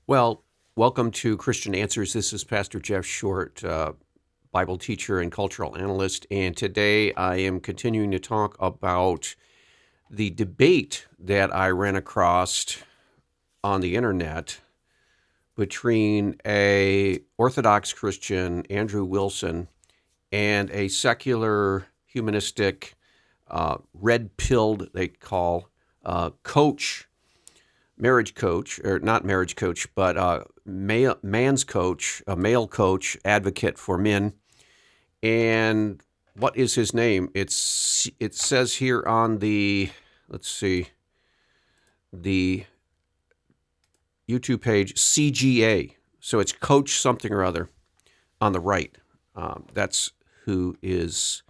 Well, welcome to Christian Answers. This is Pastor Jeff Short, Bible teacher and cultural analyst. And today I am continuing to talk about the debate that I ran across on the internet between a Orthodox Christian, Andrew Wilson, and a secular, humanistic, red-pilled, they call, coach, marriage coach, or not marriage coach, but man's coach, a male coach, advocate for men. And what is his name? It says here on the, let's see, the YouTube page, CGA. So it's Coach something or other on the right. That's who is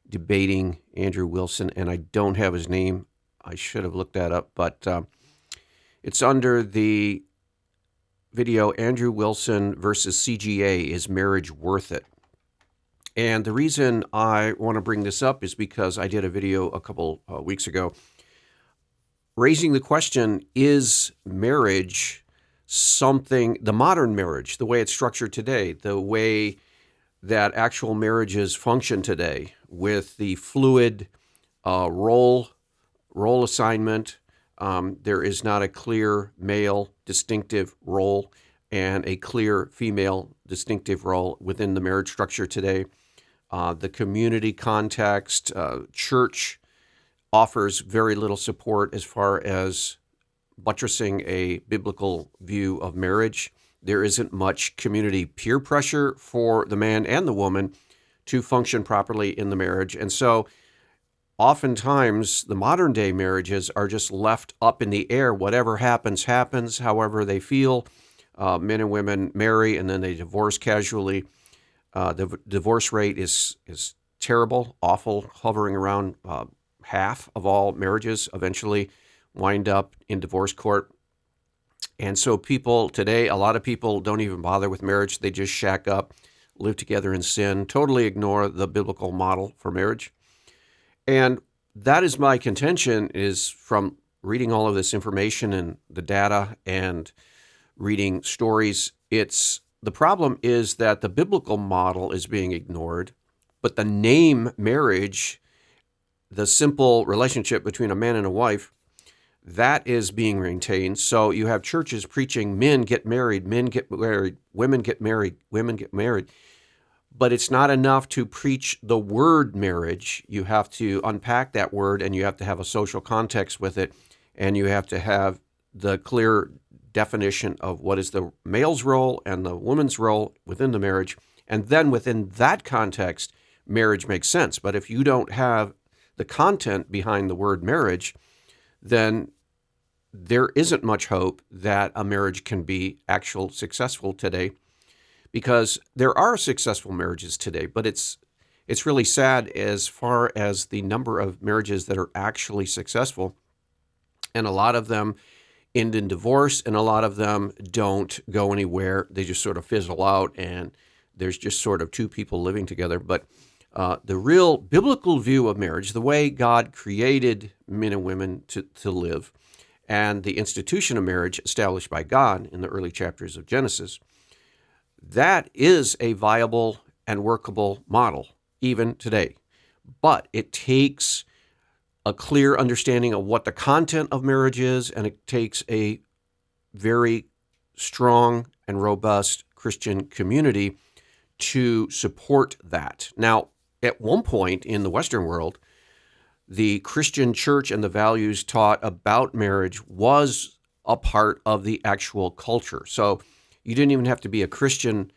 debating Andrew Wilson, and I don't have his name. I should have looked that up, but it's under the video, Andrew Wilson versus CGA, Is Marriage Worth It? And the reason I want to bring this up is because I did a video a couple weeks ago raising the question, is marriage something, the modern marriage, the way it's structured today, the way that actual marriages function today with the fluid role assignment, there is not a clear male distinctive role and a clear female distinctive role within the marriage structure today. The community context, church offers very little support as far as buttressing a biblical view of marriage. There isn't much community peer pressure for the man and the woman to function properly in the marriage. And so oftentimes, the modern day marriages are just left up in the air. Whatever happens, happens, however they feel. Men and women marry and then they divorce casually. The divorce rate is terrible, awful, hovering around half of all marriages eventually wind up in divorce court. And so people today, a lot of people don't even bother with marriage. They just shack up, live together in sin, totally ignore the biblical model for marriage. And that is my contention, is from reading all of this information and the data and reading stories. The problem is that the biblical model is being ignored, but the name marriage, the simple relationship between a man and a wife, that is being maintained. So you have churches preaching men get married, women get married, women get married. But it's not enough to preach the word marriage. You have to unpack that word, and you have to have a social context with it, and you have to have the clear definition of what is the male's role and the woman's role within the marriage. And then within that context, marriage makes sense. But if you don't have the content behind the word marriage, then there isn't much hope that a marriage can be actual successful today. Because there are successful marriages today, but it's really sad as far as the number of marriages that are actually successful. And a lot of them end in divorce, and a lot of them don't go anywhere. They just sort of fizzle out, and there's just sort of two people living together. But the real biblical view of marriage, the way God created men and women to live, and the institution of marriage established by God in the early chapters of Genesis, that is a viable and workable model even today. But it takes a clear understanding of what the content of marriage is, and it takes a very strong and robust Christian community to support that. Now, at one point in the Western world, the Christian church and the values taught about marriage was a part of the actual culture. So you didn't even have to be a Christian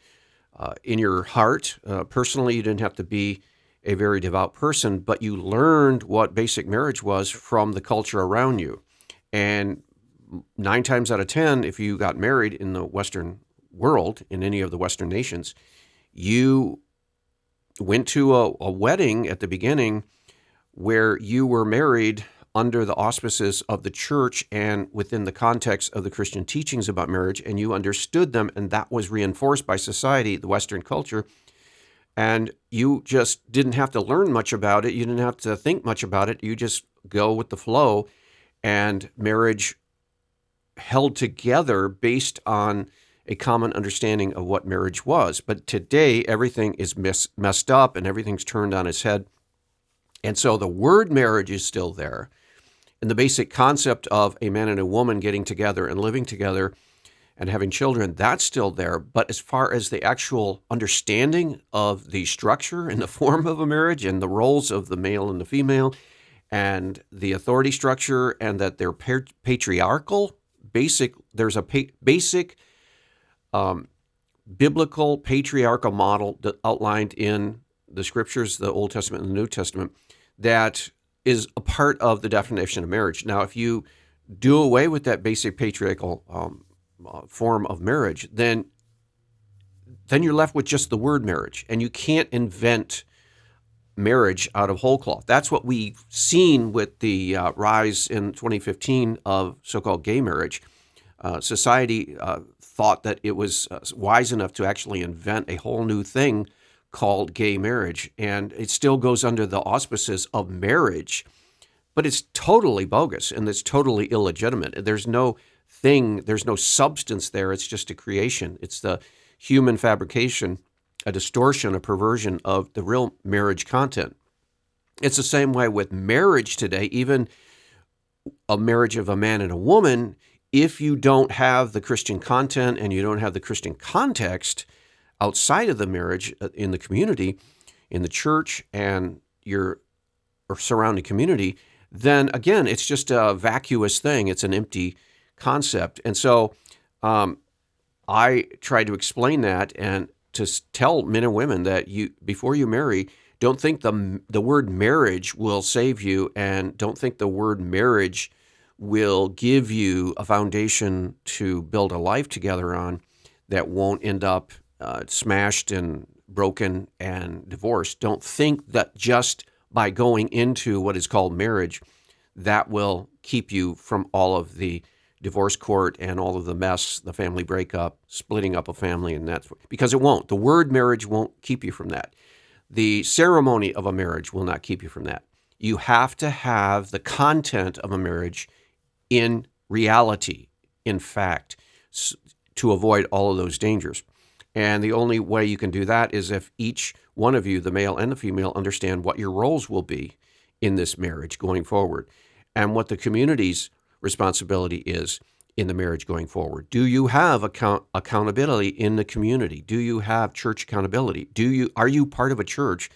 in your heart. Personally, you didn't have to be a very devout person, but you learned what basic marriage was from the culture around you. And 9 times out of 10, if you got married in the Western world, in any of the Western nations, you went to a wedding at the beginning where you were married under the auspices of the church and within the context of the Christian teachings about marriage, and you understood them, and that was reinforced by society, the Western culture, and you just didn't have to learn much about it. You didn't have to think much about it. You just go with the flow, and marriage held together based on a common understanding of what marriage was. But today, everything is messed up and everything's turned on its head. And so the word marriage is still there. And the basic concept of a man and a woman getting together and living together and having children, that's still there. But as far as the actual understanding of the structure and the form of a marriage and the roles of the male and the female and the authority structure and that they're patriarchal, there's a basic biblical patriarchal model that outlined in the scriptures, the Old Testament and the New Testament, that is a part of the definition of marriage. Now, if you do away with that basic patriarchal form of marriage, then you're left with just the word marriage, and you can't invent marriage out of whole cloth. That's what we've seen with the rise in 2015 of so-called gay marriage. Society thought that it was wise enough to actually invent a whole new thing called gay marriage, and it still goes under the auspices of marriage, but it's totally bogus and it's totally illegitimate. There's no substance there. It's just a creation. It's the human fabrication, a distortion, a perversion of the real marriage content. It's the same way with marriage today, even a marriage of a man and a woman. If you don't have the Christian content and you don't have the Christian context outside of the marriage, in the community, in the church, and your surrounding community, then again, it's just a vacuous thing. It's an empty concept. And so I try to explain that and to tell men and women that before you marry, don't think the word marriage will save you, and don't think the word marriage will give you a foundation to build a life together on that won't end up smashed and broken and divorced. Don't think that just by going into what is called marriage, that will keep you from all of the divorce court and all of the mess, the family breakup, splitting up a family, and that's because it won't. The word marriage won't keep you from that. The ceremony of a marriage will not keep you from that. You have to have the content of a marriage in reality, in fact, to avoid all of those dangers. And the only way you can do that is if each one of you, the male and the female, understand what your roles will be in this marriage going forward and what the community's responsibility is in the marriage going forward. Do you have accountability in the community? Do you have church accountability? Are you part of a church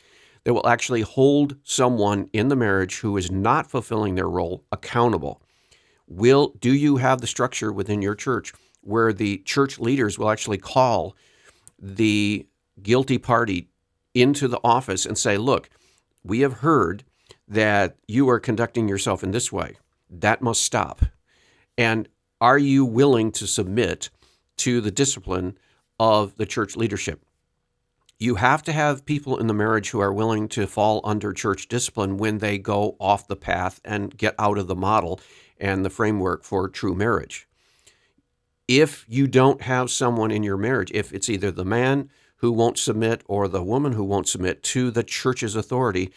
that will actually hold someone in the marriage who is not fulfilling their role accountable? Do you have the structure within your church where the church leaders will actually call the guilty party into the office and say, look, we have heard that you are conducting yourself in this way. That must stop. And are you willing to submit to the discipline of the church leadership? You have to have people in the marriage who are willing to fall under church discipline when they go off the path and get out of the model and the framework for true marriage. If you don't have someone in your marriage, if it's either the man who won't submit or the woman who won't submit to the church's authority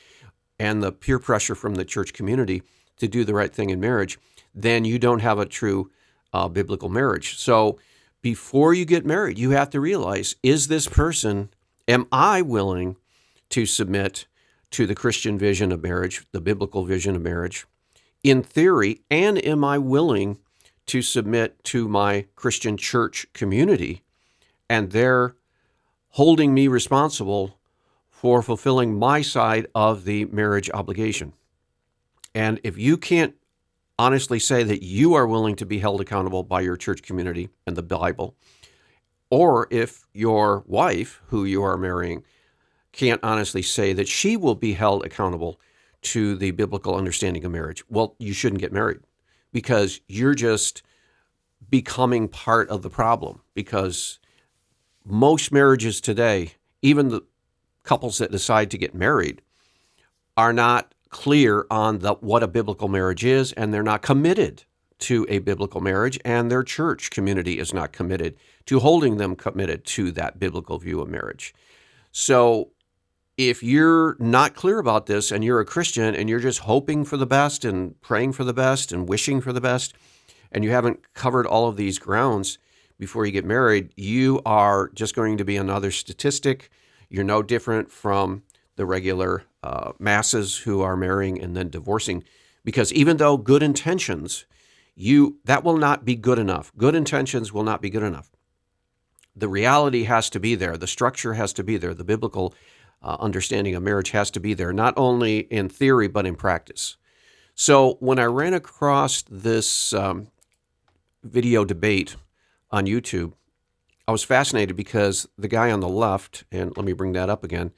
and the peer pressure from the church community to do the right thing in marriage, then you don't have a true biblical marriage. So before you get married, you have to realize, am I willing to submit to the Christian vision of marriage, the biblical vision of marriage, in theory, and am I willing to submit to my Christian church community, and they're holding me responsible for fulfilling my side of the marriage obligation. And if you can't honestly say that you are willing to be held accountable by your church community and the Bible, or if your wife, who you are marrying, can't honestly say that she will be held accountable to the biblical understanding of marriage, well, you shouldn't get married, because you're just becoming part of the problem. Because most marriages today, even the couples that decide to get married, are not clear on what a biblical marriage is, and they're not committed to a biblical marriage, and their church community is not committed to holding them committed to that biblical view of marriage. So if you're not clear about this and you're a Christian and you're just hoping for the best and praying for the best and wishing for the best, and you haven't covered all of these grounds before you get married, you are just going to be another statistic. You're no different from the regular masses who are marrying and then divorcing, because even though good intentions, that will not be good enough. Good intentions will not be good enough. The reality has to be there. The structure has to be there. The biblical understanding of marriage has to be there, not only in theory, but in practice. So when I ran across this video debate on YouTube, I was fascinated because the guy on the left, and let me bring that up again,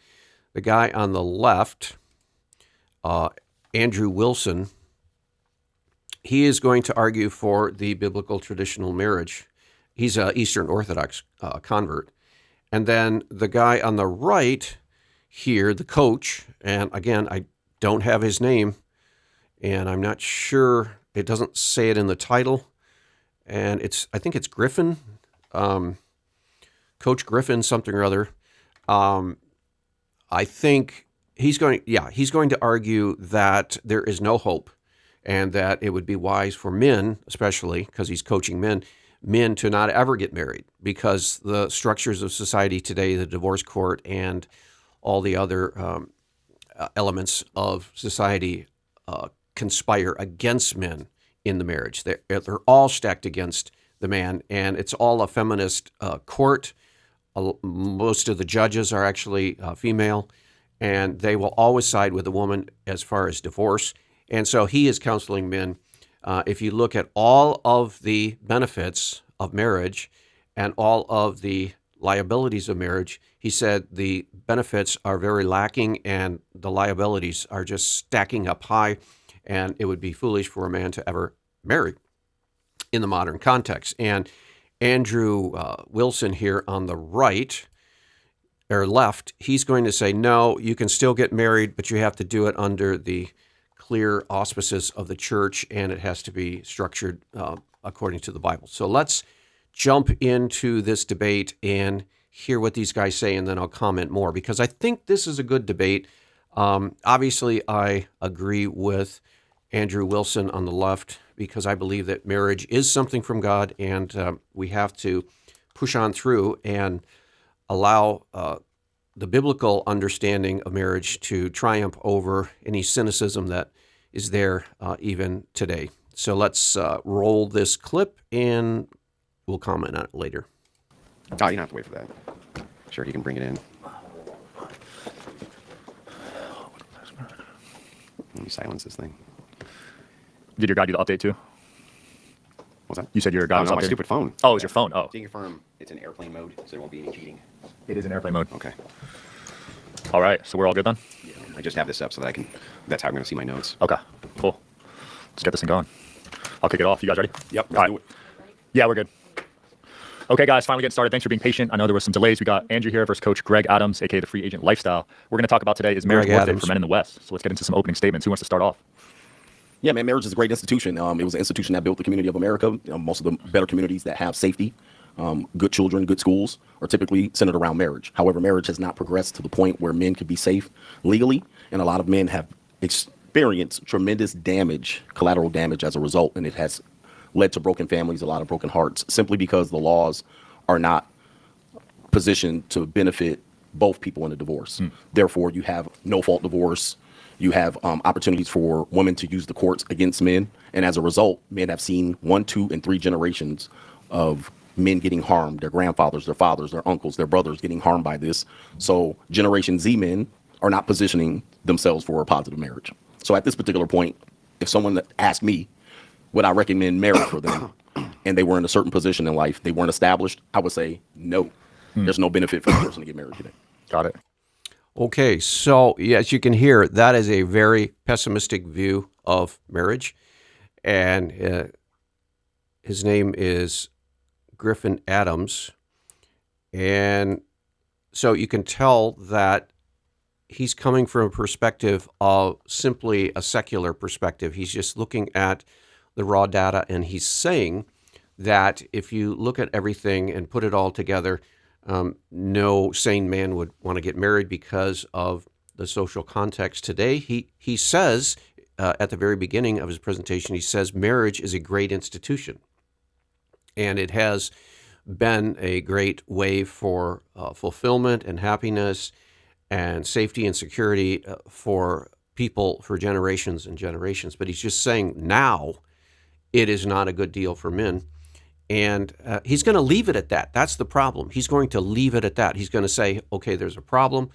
the guy on the left, Andrew Wilson, he is going to argue for the biblical traditional marriage. He's an Eastern Orthodox convert. And then the guy on the right here, the coach, and again, I don't have his name, and I'm not sure, it doesn't say it in the title, and I think it's Griffin, Coach Griffin, something or other. I think he's going to argue that there is no hope, and that it would be wise for men, especially because he's coaching men to not ever get married, because the structures of society today, the divorce court and all the other elements of society conspire against men in the marriage. They're all stacked against the man, and it's all a feminist court. Most of the judges are actually female, and they will always side with the woman as far as divorce. And so he is counseling men. If you look at all of the benefits of marriage and all of the liabilities of marriage, he said the benefits are very lacking and the liabilities are just stacking up high, and it would be foolish for a man to ever marry in the modern context. And Andrew Wilson here on the right or left, he's going to say, no, you can still get married, but you have to do it under the clear auspices of the church, and it has to be structured according to the Bible. So let's jump into this debate and hear what these guys say, and then I'll comment more, because I think this is a good debate. Obviously, I agree with Andrew Wilson on the left, because I believe that marriage is something from God, and we have to push on through and allow the biblical understanding of marriage to triumph over any cynicism that is there even today. So let's roll this clip, and we'll comment on it later. Oh, you don't have to wait for that. Sure, you can bring it in. Let me silence this thing. Did your guy do the update too? What's that? You said your guy was no, updating? my stupid phone. Oh, it's your phone. Oh. So you can confirm it's in airplane mode, so there won't be any cheating. It is in airplane mode. Okay. All right, so we're all good then? Yeah, I just have this up so that that's how I'm going to see my notes. Okay, cool. Let's get this thing going. I'll kick it off. You guys ready? Yep. All right. Do it. Yeah, we're good. Okay, guys, finally getting started. Thanks for being patient. I know there was some delays. We got Andrew here versus Coach Greg Adams, aka the Free Agent Lifestyle. We're going to talk about today, is marriage worth it for men in the West? So let's get into some opening statements. Who wants to start off? Yeah, man, marriage is a great institution. It was an institution that built the community of America. Most of the better communities that have safety, good children, good schools are typically centered around marriage. However, marriage has not progressed to the point where men could be safe legally, and a lot of men have experienced tremendous damage, collateral damage as a result, and it has led to broken families, a lot of broken hearts, simply because the laws are not positioned to benefit both people in a divorce. Therefore, you have no-fault divorce. You have opportunities for women to use the courts against men. And as a result, men have seen 1, 2, and 3 generations of men getting harmed, their grandfathers, their fathers, their uncles, their brothers getting harmed by this. So Generation Z men are not positioning themselves for a positive marriage. So at this particular point, if someone asked me, would I recommend marriage for them, and they were in a certain position in life, they weren't established, I would say no. There's no benefit for the person to get married today. Got it. Okay, so as you can hear, that is a very pessimistic view of marriage, and his name is Griffin Adams, and so you can tell that he's coming from a perspective of simply a secular perspective. He's just looking at the raw data, and he's saying that if you look at everything and put it all together, no sane man would want to get married because of the social context today. He says at the very beginning of his presentation, he says marriage is a great institution. And it has been a great way for fulfillment and happiness and safety and security for people for generations and generations. But he's just saying now it is not a good deal for men. And he's going to leave it at that. That's the problem. He's going to leave it at that. He's going to say, okay, there's a problem,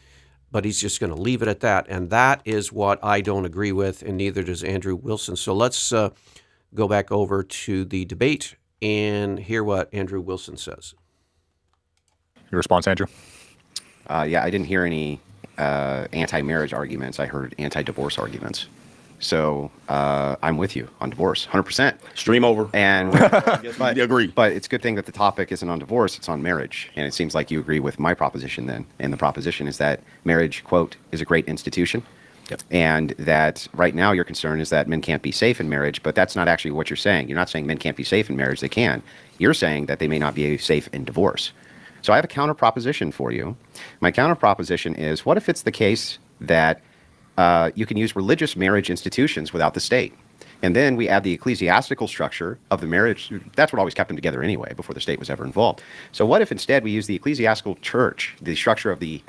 but he's just going to leave it at that. And that is what I don't agree with, and neither does Andrew Wilson. So let's go back over to the debate and hear what Andrew Wilson says. Your response, Andrew? Yeah, I didn't hear any anti-marriage arguments. I heard anti-divorce arguments. So I'm with you on divorce, 100%. Stream over. And Yes, I agree. But it's a good thing that the topic isn't on divorce, it's on marriage. And it seems like you agree with my proposition then. And the proposition is that marriage, quote, is a great institution. Yep. And that right now your concern is that men can't be safe in marriage, but that's not actually what you're saying. You're not saying men can't be safe in marriage. They can. You're saying that they may not be safe in divorce. So I have a counter proposition for you. My counter proposition is, what if it's the case that you can use religious marriage institutions without the state? And then we add the ecclesiastical structure of the marriage. That's what always kept them together anyway, before the state was ever involved. So what if instead we use the ecclesiastical church, the structure of the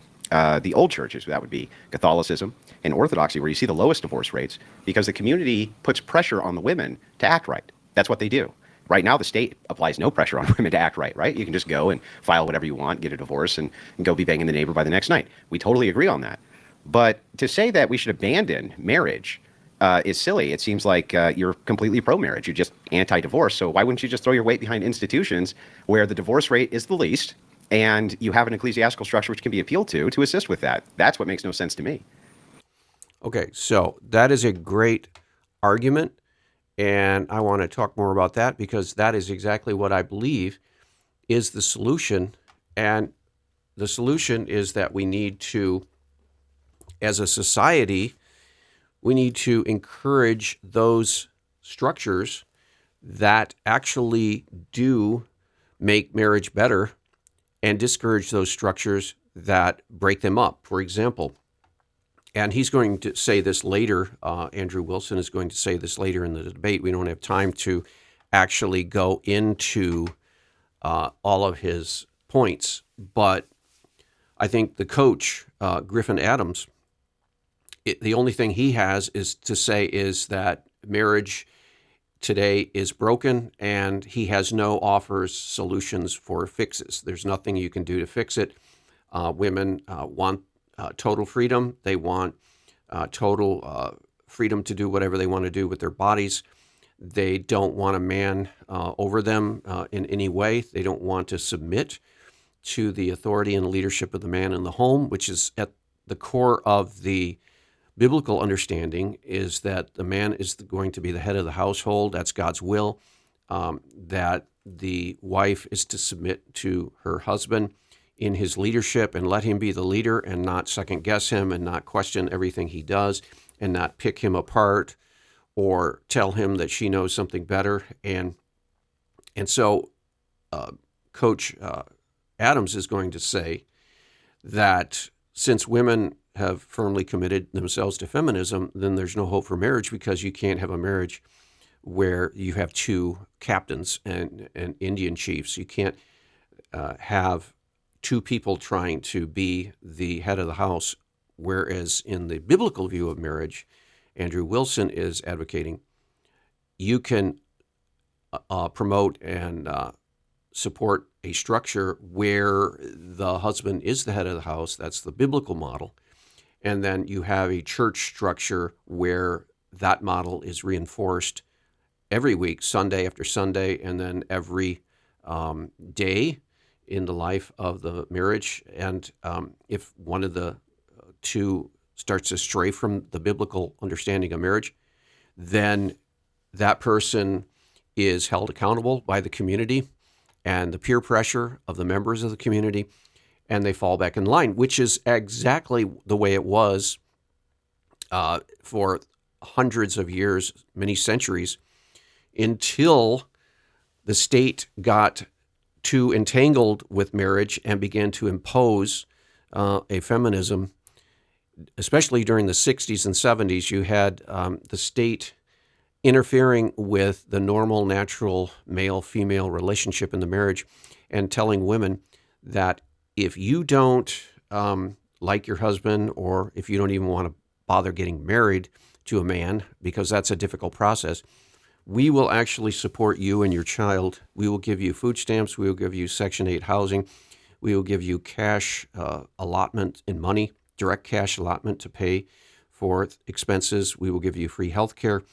old churches, that would be Catholicism and Orthodoxy, where you see the lowest divorce rates, because the community puts pressure on the women to act right. That's what they do. Right now, the state applies no pressure on women to act right, right? You can just go and file whatever you want, get a divorce, and go be banging the neighbor by the next night. We totally agree on that. But to say that we should abandon marriage is silly. It seems like you're completely pro-marriage. You're just anti-divorce. So why wouldn't you just throw your weight behind institutions where the divorce rate is the least, and you have an ecclesiastical structure which can be appealed to assist with that? That's what makes no sense to me. Okay, so that is a great argument, and I want to talk more about that because that is exactly what I believe is the solution. And the solution is that we need to, as a society, we need to encourage those structures that actually do make marriage better and discourage those structures that break them up. For example, and he's going to say this later, Andrew Wilson is going to say this later in the debate. We don't have time to actually go into all of his points, but I think the coach, Griffin Adams, the only thing he has is to say is that marriage today is broken, and he has no offers, solutions for fixes. There's nothing you can do to fix it. Women want total freedom. They want total freedom to do whatever they want to do with their bodies. They don't want a man over them in any way. They don't want to submit to the authority and leadership of the man in the home, which is at the core of the biblical understanding, is that the man is going to be the head of the household. That's God's will, that the wife is to submit to her husband in his leadership and let him be the leader and not second guess him and not question everything he does and not pick him apart or tell him that she knows something better. And so Coach Adams is going to say that since women have firmly committed themselves to feminism, then there's no hope for marriage, because you can't have a marriage where you have two captains and Indian chiefs. You can't have two people trying to be the head of the house, whereas in the biblical view of marriage, Andrew Wilson is advocating, you can promote and support a structure where the husband is the head of the house. That's the biblical model. And then you have a church structure where that model is reinforced every week, Sunday after Sunday, and then every day in the life of the marriage. And if one of the two starts to stray from the biblical understanding of marriage, then that person is held accountable by the community and the peer pressure of the members of the community, and they fall back in line, which is exactly the way it was for hundreds of years, many centuries, until the state got too entangled with marriage and began to impose a feminism. Especially during the 60s and 70s, you had the state interfering with the normal, natural male-female relationship in the marriage and telling women that if you don't like your husband, or if you don't even want to bother getting married to a man, because that's a difficult process, we will actually support you and your child. We will give you food stamps. We will give you Section 8 housing. We will give you cash allotment in money, direct cash allotment to pay for expenses. We will give you free health care.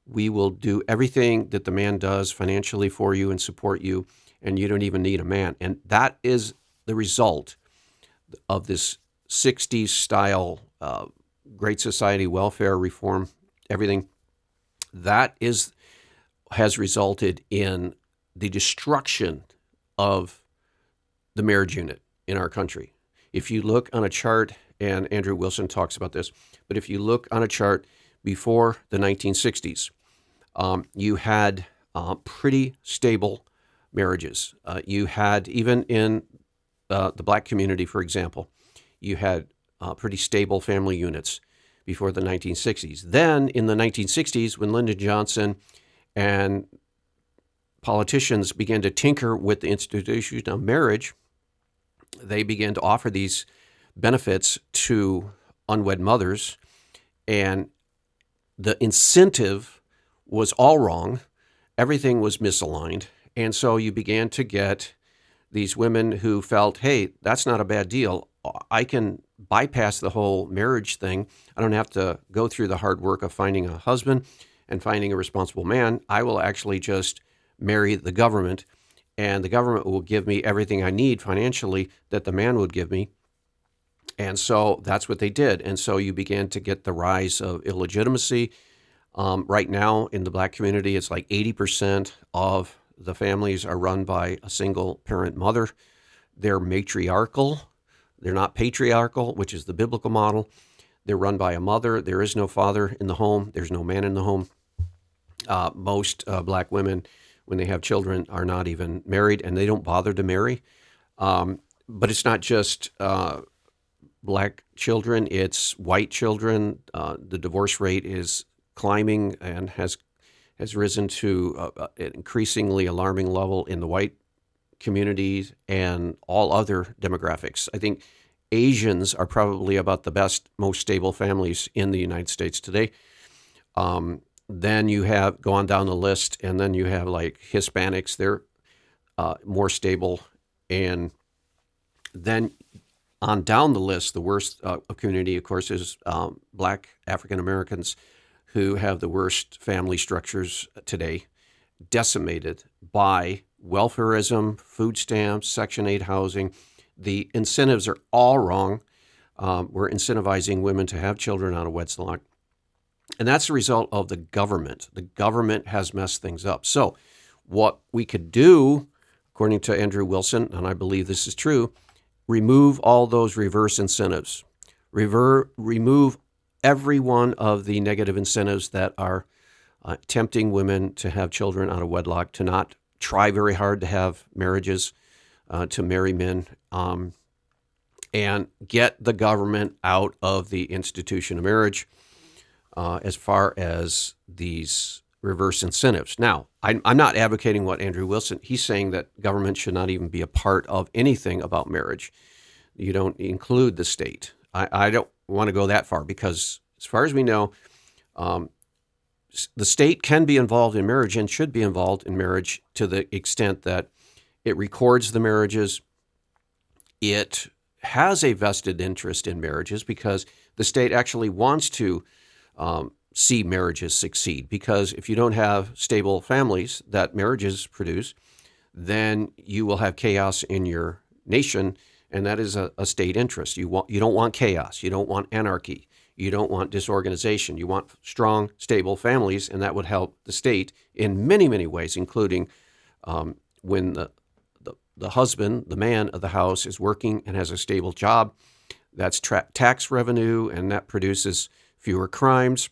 We will do everything that the man does financially for you and support you, and you don't even need a man. And that is the result of this 60s style Great Society welfare reform, everything. That has resulted in the destruction of the marriage unit in our country. If you look on a chart, and Andrew Wilson talks about this, but if you look on a chart before the 1960s, you had pretty stable marriages. You had, even in the black community, for example, you had pretty stable family units before the 1960s. Then in the 1960s, when Lyndon Johnson and politicians began to tinker with the institution of marriage, they began to offer these benefits to unwed mothers, and the incentive was all wrong. Everything was misaligned. And so you began to get these women who felt, hey, that's not a bad deal. I can bypass the whole marriage thing. I don't have to go through the hard work of finding a husband and finding a responsible man. I will actually just marry the government, and the government will give me everything I need financially that the man would give me. And so that's what they did. And so you began to get the rise of illegitimacy. Right now in the black community, it's like 80% of the families are run by a single parent mother. They're matriarchal. They're not patriarchal, which is the biblical model. They're run by a mother. There is no father in the home. There's no man in the home. Most black women, when they have children, are not even married, and they don't bother to marry. But it's not just black children, it's white children. The divorce rate is climbing and has risen to an increasingly alarming level in the white communities and all other demographics. I think Asians are probably about the best, most stable families in the United States today. Then you have, go on down the list, and then you have like Hispanics, they're more stable. And then on down the list, the worst community, of course, is black African Americans, who have the worst family structures today, decimated by welfarism, food stamps, Section 8 housing. The incentives are all wrong. We're incentivizing women to have children out of wedlock. And that's the result of the government. The government has messed things up. So what we could do, according to Andrew Wilson, and I believe this is true, remove all those reverse incentives. Remove every one of the negative incentives that are tempting women to have children out of wedlock, to not try very hard to have marriages, to marry men, and get the government out of the institution of marriage as far as these reverse incentives. Now, I'm not advocating what Andrew Wilson, he's saying that government should not even be a part of anything about marriage. You don't include the state. I don't want to go that far, because as far as we know, the state can be involved in marriage and should be involved in marriage to the extent that it records the marriages. It has a vested interest in marriages because the state actually wants to see marriages succeed. Because if you don't have stable families that marriages produce, then you will have chaos in your nation, and that is a state interest. You don't want chaos. You don't want anarchy. You don't want disorganization. You want strong, stable families, and that would help the state in many, many ways, including when the husband, the man of the house, is working and has a stable job. That's tax revenue, and that produces fewer crimes.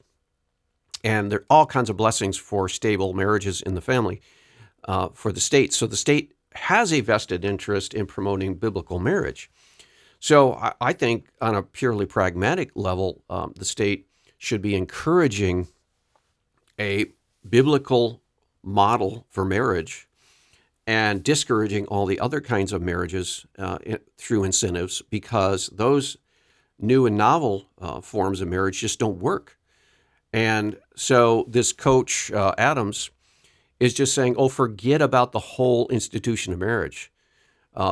And there are all kinds of blessings for stable marriages in the family for the state. So the state has a vested interest in promoting biblical marriage. So I think on a purely pragmatic level, the state should be encouraging a biblical model for marriage and discouraging all the other kinds of marriages through incentives, because those new and novel forms of marriage just don't work. And so this coach, Adams, is just saying, oh, forget about the whole institution of marriage.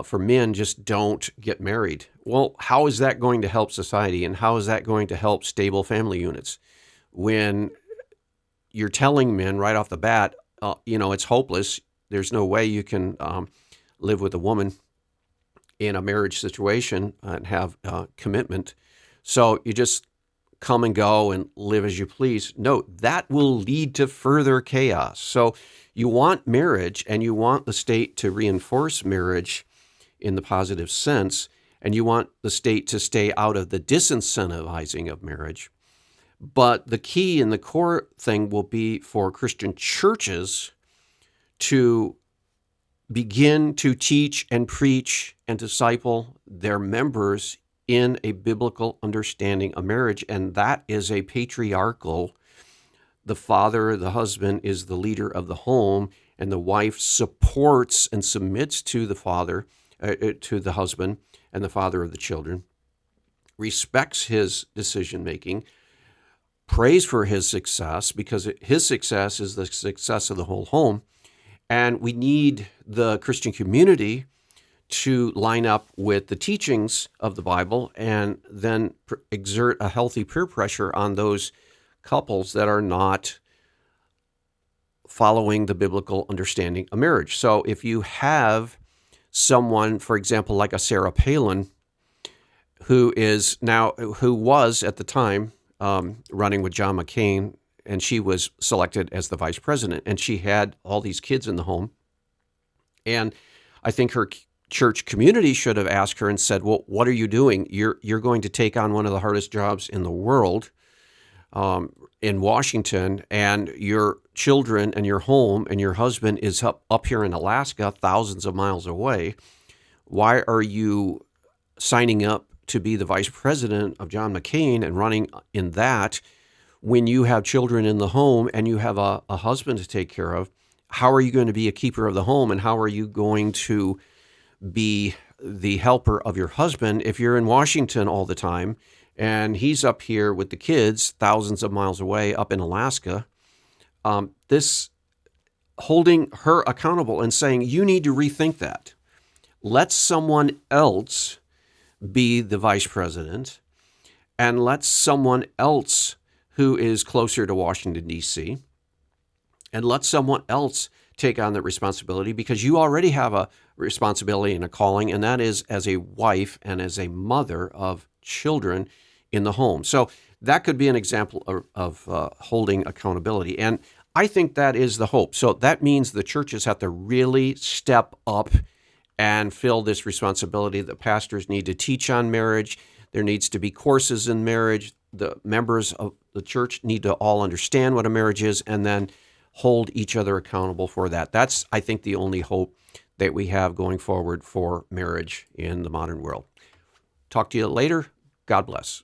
For men, just don't get married. Well, how is that going to help society, and how is that going to help stable family units when you're telling men right off the bat, it's hopeless. There's no way you can live with a woman in a marriage situation and have commitment. So you just come and go and live as you please. No, that will lead to further chaos. So you want marriage, and you want the state to reinforce marriage in the positive sense, and you want the state to stay out of the disincentivizing of marriage. But the key and the core thing will be for Christian churches to begin to teach and preach and disciple their members in a biblical understanding of marriage. And that is a patriarchal, the father, the husband, is the leader of the home, and the wife supports and submits to the father, to the husband, and the father of the children, respects his decision-making, prays for his success, because his success is the success of the whole home. And we need the Christian community to line up with the teachings of the Bible, and then exert a healthy peer pressure on those couples that are not following the biblical understanding of marriage. So if you have someone, for example, like a Sarah Palin, who was at the time running with John McCain, and she was selected as the vice president, and she had all these kids in the home. And I think her church community should have asked her and said, well, what are you doing? You're going to take on one of the hardest jobs in the world in Washington, and your children and your home and your husband is up here in Alaska, thousands of miles away. Why are you signing up to be the vice president of John McCain and running in that when you have children in the home and you have a husband to take care of? How are you going to be a keeper of the home, and how are you going to be the helper of your husband if you're in Washington all the time and he's up here with the kids thousands of miles away up in Alaska? This holding her accountable and saying, you need to rethink that. Let someone else be the vice president, and let someone else who is closer to Washington, D.C., and let someone else take on the responsibility, because you already have a responsibility and a calling, and that is as a wife and as a mother of children in the home. So that could be an example of holding accountability. And I think that is the hope. So that means the churches have to really step up and fill this responsibility. The pastors need to teach on marriage. There needs to be courses in marriage. The members of the church need to all understand what a marriage is, and then hold each other accountable for that. That's, I think, the only hope that we have going forward for marriage in the modern world. Talk to you later. God bless.